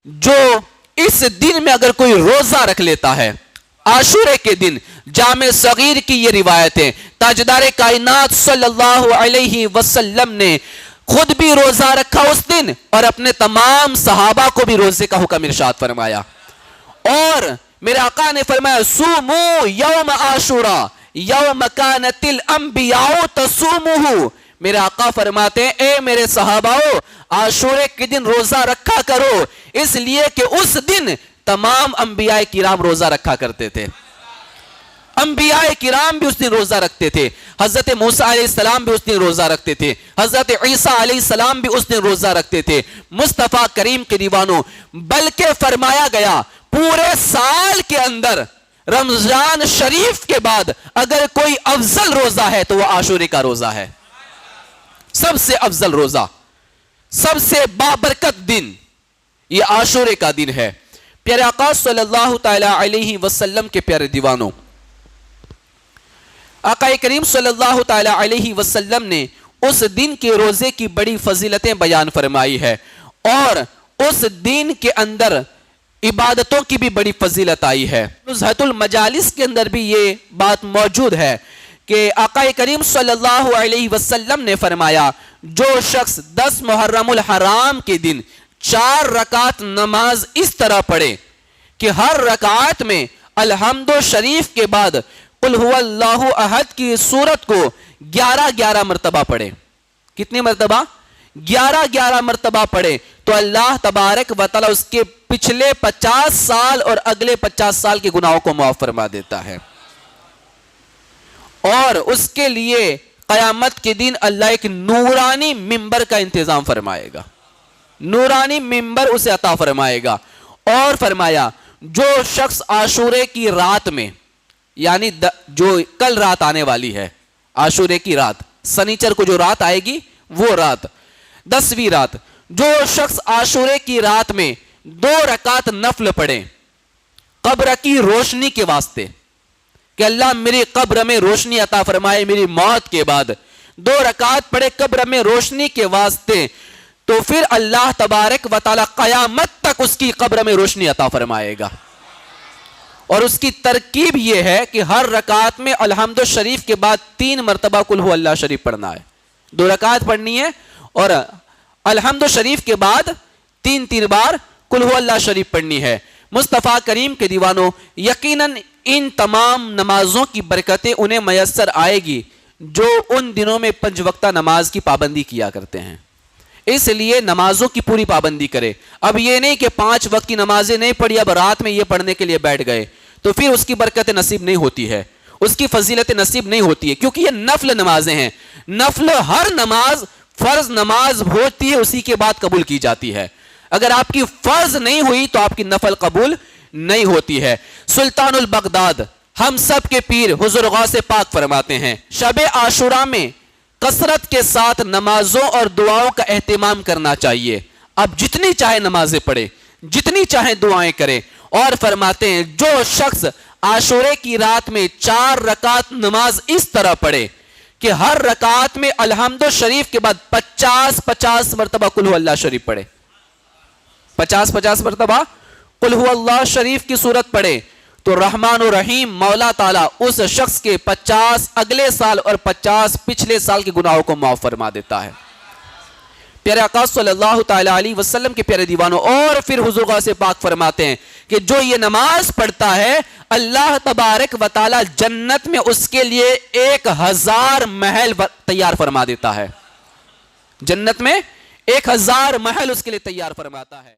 جو اس دن میں اگر کوئی روزہ رکھ لیتا ہے، عاشورے کے دن، جامع صغیر کی یہ روایت ہے، تاجدار کائنات صلی اللہ علیہ وسلم نے خود بھی روزہ رکھا اس دن اور اپنے تمام صحابہ کو بھی روزے کا حکم ارشاد فرمایا۔ اور میرے آقا نے فرمایا سومو یوم عاشورا یوم کانت الانبیاء تصومہ۔ میرے آقا فرماتے ہیں اے میرے صحاباؤ، عاشورے کے دن روزہ رکھا کرو، اس لیے کہ اس دن تمام انبیاء کرام روزہ رکھا کرتے تھے۔ انبیاء کرام بھی اس دن روزہ رکھتے تھے، حضرت موسیٰ علیہ السلام بھی اس دن روزہ رکھتے تھے، حضرت عیسیٰ علیہ السلام بھی اس دن روزہ رکھتے تھے۔ مصطفیٰ کریم کے دیوانوں، بلکہ فرمایا گیا پورے سال کے اندر رمضان شریف کے بعد اگر کوئی افضل روزہ ہے تو وہ عاشورے کا روزہ ہے۔ سب سے افضل روزہ، سب سے بابرکت دن یہ عاشورے کا دن ہے۔ پیارے آقا صلی اللہ تعالی علیہ وسلم کے پیارے دیوانوں، آقا کریم صلی اللہ تعالی علیہ وسلم نے اس دن کے روزے کی بڑی فضیلتیں بیان فرمائی ہے، اور اس دن کے اندر عبادتوں کی بھی بڑی فضیلت آئی ہے۔ نزہۃ المجالس کے اندر بھی یہ بات موجود ہے کہ آقا کریم صلی اللہ علیہ وسلم نے فرمایا جو شخص 10 محرم الحرام کے دن 4 رکعت نماز اس طرح پڑھے کہ ہر رکعت میں الحمد شریف کے بعد قل هو اللہ احد کی سورت کو 11 مرتبہ پڑھے، کتنی مرتبہ؟ 11 مرتبہ پڑھے تو اللہ تبارک و تعالی اس کے پچھلے 50 سال اور اگلے 50 سال کے گناہوں کو معاف فرما دیتا ہے، اور اس کے لیے قیامت کے دن اللہ ایک نورانی ممبر کا انتظام فرمائے گا، نورانی ممبر اسے عطا فرمائے گا۔ اور فرمایا جو شخص عاشورے کی رات میں، یعنی جو کل رات آنے والی ہے، عاشورے کی رات، سنیچر کو جو رات آئے گی وہ رات، 10ویں رات، جو شخص عاشورے کی رات میں 2 رکعت نفل پڑھے قبر کی روشنی کے واسطے کہ اللہ میری قبر میں روشنی عطا فرمائے میری موت کے بعد، 2 رکعت پڑھے قبر میں روشنی کے واسطے، تو پھر اللہ تبارک و تعالی قیامت تک اس کی قبر میں روشنی عطا فرمائے گا۔ اور اس کی ترکیب یہ ہے کہ ہر رکعت میں الحمد شریف کے بعد 3 مرتبہ قل هو اللہ شریف پڑھنا ہے، 2 رکعت پڑھنی ہے اور الحمد شریف کے بعد 3 بار قل هو اللہ شریف پڑھنی ہے۔ مصطفیٰ کریم کے دیوانوں، یقیناً ان تمام نمازوں کی برکتیں انہیں میسر آئے گی جو ان دنوں میں 5 وقتہ نماز کی پابندی کیا کرتے ہیں، اس لیے نمازوں کی پوری پابندی کرے۔ اب یہ نہیں کہ 5 وقت کی نمازیں نہیں پڑھی اب رات میں یہ پڑھنے کے لیے بیٹھ گئے تو پھر اس کی برکت نصیب نہیں ہوتی ہے، اس کی فضیلت نصیب نہیں ہوتی ہے، کیونکہ یہ نفل نمازیں ہیں۔ نفل ہر نماز فرض نماز ہوتی ہے اسی کے بعد قبول کی جاتی ہے، اگر آپ کی فرض نہیں ہوئی تو آپ کی نفل قبول نہیں ہوتی ہے۔ سلطان البغداد ہم سب کے پیر حضور غوث پاک فرماتے ہیں شب عاشورہ میں کثرت کے ساتھ نمازوں اور دعاؤں کا اہتمام کرنا چاہیے، اب جتنی چاہے نمازیں پڑھے، جتنی چاہے دعائیں کرے، اور فرماتے ہیں جو شخص عاشورے کی رات میں 4 رکعت نماز اس طرح پڑھے کہ ہر رکعت میں الحمد شریف کے بعد 50 مرتبہ قل هو اللہ شریف پڑھے، 50 مرتبہ قل هو اللہ شریف کی صورت پڑھے، تو رحمان و رحیم مولا تعالیٰ اس شخص کے 50 اگلے سال اور 50 پچھلے سال کے گناہوں کو معاف فرما دیتا ہے۔ پیارے آقا صلی اللہ تعالی علیہ وسلم کے پیارے دیوانوں، اور پھر حضور غوث پاک فرماتے ہیں کہ جو یہ نماز پڑھتا ہے اللہ تبارک و تعالی جنت میں اس کے لیے 1000 محل تیار فرما دیتا ہے، جنت میں 1000 محل اس کے لیے تیار فرماتا ہے۔